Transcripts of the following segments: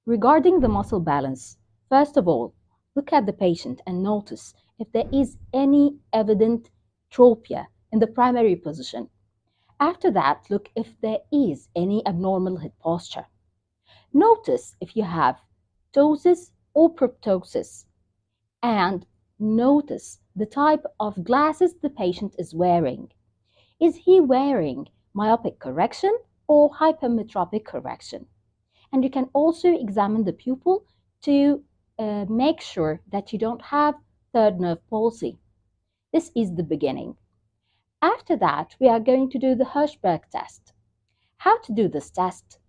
Regarding the muscle balance, first of all, look at the patient and notice if there is any evident tropia in the primary position. After that, look if there is any abnormal head posture. Notice if you have ptosis or proptosis, and notice the type of glasses the patient is wearing. Is he wearing myopic correction or hypermetropic correction? And you can also examine the pupil to make sure that you don't have third nerve palsy. This is the beginning. After that, we are going to do the Hirschberg test. How to do this test?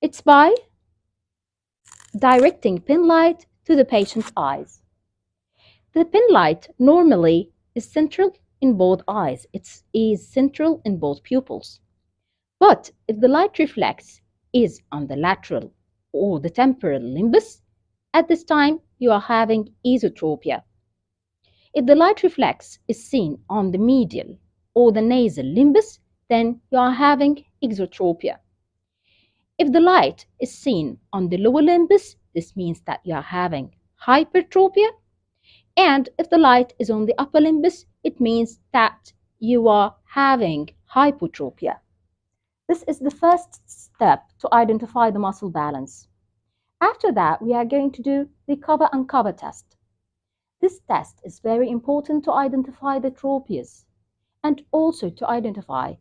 It's by directing pin light to the patient's eyes. The pin light normally is central in both eyes. It is central in both pupils. But if the light reflex is on the lateral or the temporal limbus, at this time you are having esotropia. If the light reflex is seen on the medial or the nasal limbus, then you are having exotropia. If the light is seen on the lower limbus, this means that you are having hypertropia. And if the light is on the upper limbus, it means that you are having hypotropia. This is the first step to identify the muscle balance. After that, we are going to do the cover-uncover test. This test is very important to identify the tropias and also to identify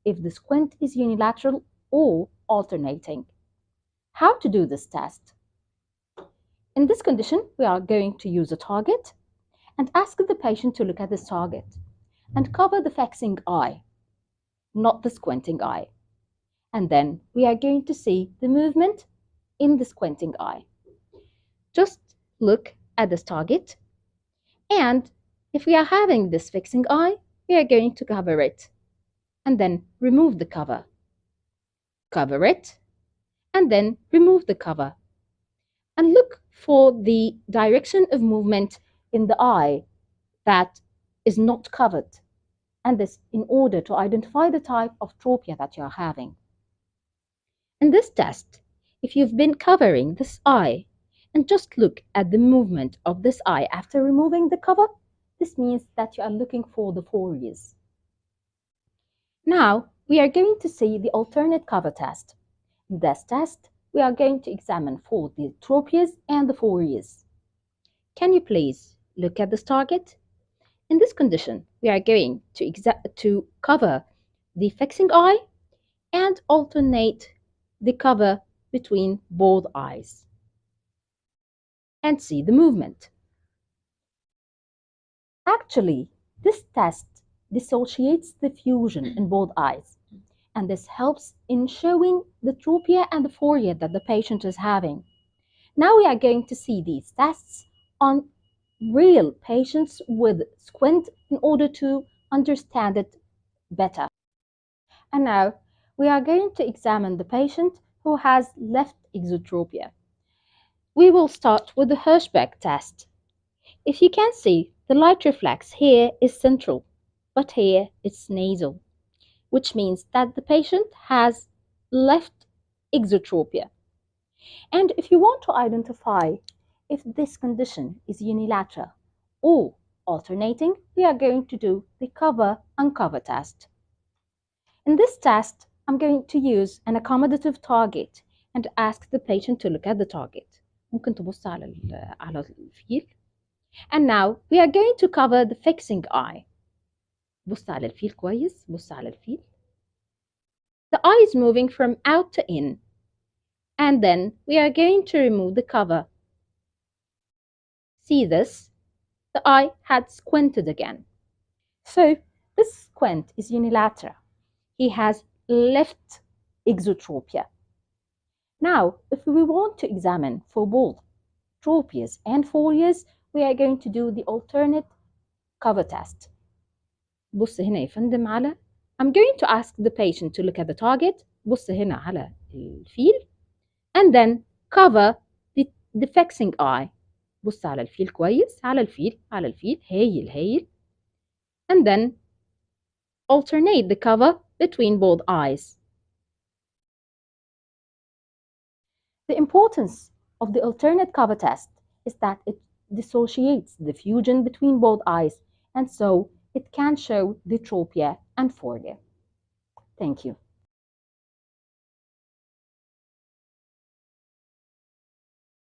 if the squint is unilateral or alternating. How to do this test? In this condition, we are going to use a target and ask the patient to look at this target and cover the fixing eye, not the squinting eye. And then we are going to see the movement in the squinting eye. Just look at this target, and if we are having this fixing eye, we are going to cover it and then remove the cover. Cover it and then remove the cover. And look for the direction of movement in the eye that is not covered, and this in order to identify the type of tropia that you are having. In this test, if you've been covering this eye and just look at the movement of this eye after removing the cover, this means that you are looking for the phoreas. Now, we are going to see the alternate cover test. In this test, we are going to examine for the tropias and the phoreas. Can you please look at this target? In this condition, we are going to cover the fixing eye and alternate the cover between both eyes and see the movement. Actually, this test dissociates the fusion in both eyes, and this helps in showing the tropia and the phoria that the patient is having. Now we are going to see these tests on real patients with squint in order to understand it better. And now we are going to examine the patient who has left exotropia. We will start with the Hirschberg test. If you can see, the light reflex here is central, but here it's nasal, which means that the patient has left exotropia. And if you want to identify if this condition is unilateral or alternating, we are going to do the cover-uncover test. In this test, I'm going to use an accommodative target and ask the patient to look at the target. ممكن تبص على الفيل. And now we are going to cover the fixing eye. بص على الفيل كويس، بص على الفيل. The eye is moving from out to in. And then we are going to remove the cover. See this? The eye had squinted again. So this squint is unilateral. He has left exotropia. Now, if we want to examine for both tropias and phorias, we are going to do the alternate cover test. بص هنا يا فندم على I'm going to ask the patient to look at the target. بص هنا على الفيل and then cover the fixing eye. بص على الفيل كويس، على الفيل، على الفيل، هايل هايل. And then alternate the cover between both eyes. The importance of the alternate cover test is that it dissociates the fusion between both eyes, and so it can show diplopia and 4D. Thank you.